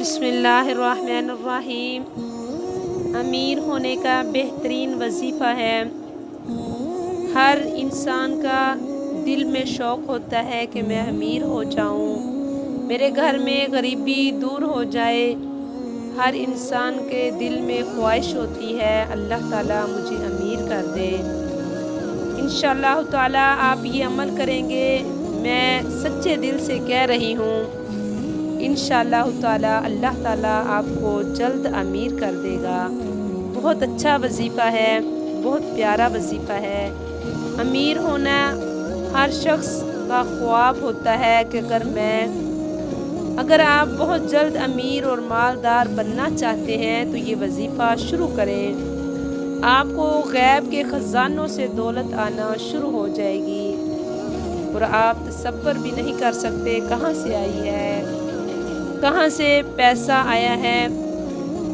बिस्मिल्लाहिर्रहमानिर्रहीम। अमीर होने का बेहतरीन वजीफ़ा है। हर इंसान का दिल में शौक़ होता है कि मैं अमीर हो जाऊं, मेरे घर में गरीबी दूर हो जाए। हर इंसान के दिल में ख्वाहिश होती है अल्लाह ताला मुझे अमीर कर दे। इंशाअल्लाह ताला आप ये अमल करेंगे, मैं सच्चे दिल से कह रही हूँ। इंशाअल्लाह ताला अल्लाह ताला आपको जल्द अमीर कर देगा। बहुत अच्छा वजीफ़ा है, बहुत प्यारा वजीफ़ा है। अमीर होना हर शख्स का ख्वाब होता है कि अगर आप बहुत जल्द अमीर और मालदार बनना चाहते हैं तो ये वजीफ़ा शुरू करें। आपको गैब के ख़जानों से दौलत आना शुरू हो जाएगी और आप तसव्वुर भी नहीं कर सकते कहाँ से आई है, कहाँ से पैसा आया है,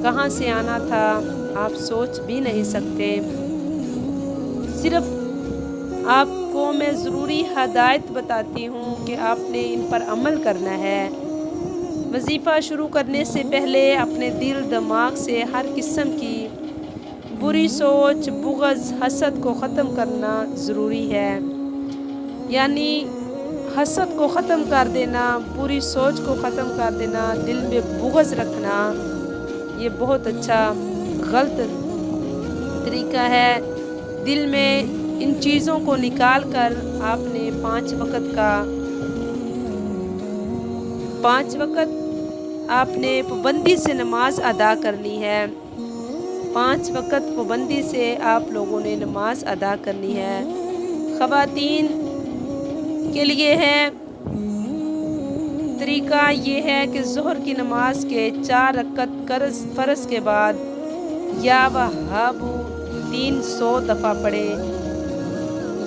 कहाँ से आना था, आप सोच भी नहीं सकते। सिर्फ आपको मैं ज़रूरी हदायत बताती हूँ कि आपने इन पर अमल करना है। वजीफ़ा शुरू करने से पहले अपने दिल दिमाग से हर किस्म की बुरी सोच, बुग़्ज़, हसद को ख़त्म करना ज़रूरी है। यानी हसद को ख़त्म कर देना, बुरी सोच को ख़त्म कर देना, दिल में बुग़्ज़ रखना, ये बहुत अच्छा गलत तरीका है। दिल में इन चीज़ों को निकाल कर आपने 5 वक़्त आपने पाबंदी से नमाज अदा करनी है। 5 वक़्त पाबंदी से आप लोगों ने नमाज अदा करनी है। ख़वातीन के लिए है तरीका ये है कि ज़ोहर की नमाज के 4 रकअत फ़र्ज़ के बाद या वहाबू 300 दफ़ा पढ़े।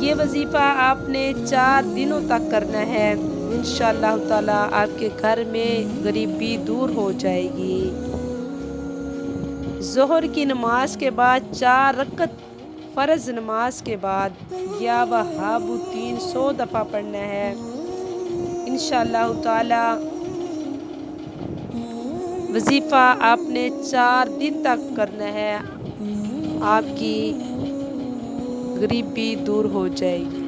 ये वजीफ़ा आपने 4 दिनों तक करना है। इंशाअल्लाह ताला आपके घर में गरीबी दूर हो जाएगी। ज़ोहर की नमाज के बाद 4 रकअत फ़र्ज़ नमाज के बाद या वहाबू 300 दफ़ा पढ़ना है। इंशाअल्लाह ताला वजीफ़ा आपने 4 दिन तक करना है, आपकी गरीबी दूर हो जाएगी।